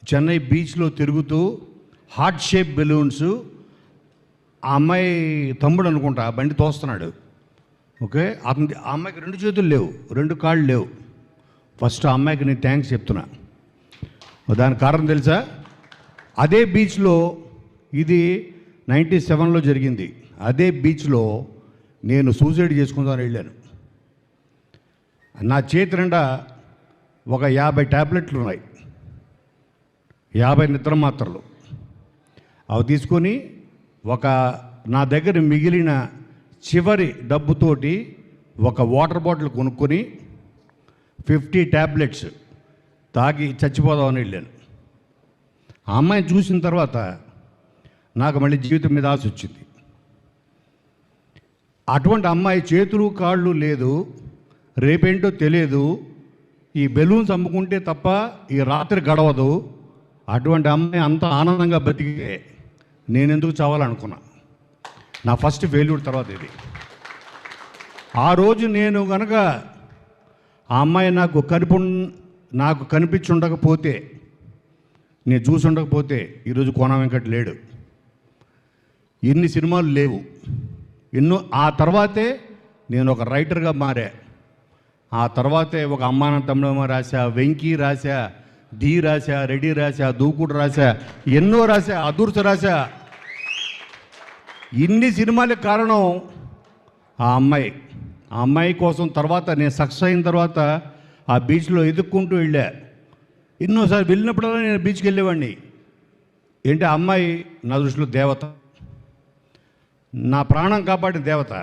చెన్నై బీచ్లో తిరుగుతూ heart shape balloons, ఆ అమ్మాయి తమ్ముడు అనుకుంటా ఆ బండి తోస్తున్నాడు. ఓకే, అతని ఆ అమ్మాయికి 2 చేతులు లేవు, 2 కాళ్ళు లేవు. ఫస్ట్ ఆ అమ్మాయికి నేను థ్యాంక్స్ చెప్తున్నా. దానికి కారణం తెలుసా? అదే బీచ్లో, ఇది 97లో జరిగింది. అదే బీచ్లో నేను సూసైడ్ చేసుకుందామని వెళ్ళాను. నా చేతి నిండా ఒక 50 ట్యాబ్లెట్లు ఉన్నాయి, 50 నిద్ర మాత్రలు. అవి తీసుకొని నా దగ్గర మిగిలిన చివరి డబ్బుతోటి ఒక వాటర్ బాటిల్ కొనుక్కొని 50 ట్యాబ్లెట్స్ తాగి చచ్చిపోదామని వెళ్ళాను. ఆ అమ్మాయిని చూసిన తర్వాత నాకు మళ్ళీ జీవితం మీద ఆశ వచ్చింది. అటువంటి అమ్మాయి చేతులు కాళ్ళు లేదు, రేపేంటో తెలియదు, ఈ బెలూన్స్ అమ్ముకుంటే తప్ప ఈ రాత్రి గడవదు. అటువంటి అమ్మాయి అంత ఆనందంగా బతికితే నేనెందుకు చావాలనుకున్నా. నా ఫస్ట్ ఫెయిల్యూర్ తర్వాత ఇది. ఆ రోజు నేను కనుక ఆ అమ్మాయి నాకు కనిపించి ఉండకపోతే, నేను చూసి ఉండకపోతే ఈరోజు కోన వెంకట్ లేడు, ఇన్ని సినిమాలు లేవు, ఆ తర్వాతే నేను ఒక రైటర్గా మారా. ఆ తర్వాతే ఒక అమ్మాన తమ్ముడమ్మ రాశా, వెంకీ రాశా, ధీ రాశా, రెడ్డి రాశా, దూకుడు రాశా, ఎన్నో రాశా, అదూర్చ రాశా. ఇన్ని సినిమాలకు కారణం ఆ అమ్మాయి కోసం. తర్వాత నేను సక్సెస్ అయిన తర్వాత ఆ బీచ్లో ఎదుక్కుంటూ వెళ్ళా. ఎన్నోసార్లు వెళ్ళినప్పుడల్లా నేను బీచ్కి వెళ్ళేవాడిని. ఏంటి, ఆ అమ్మాయి నా దృష్టిలో దేవత, నా ప్రాణం కాపాడిన దేవత.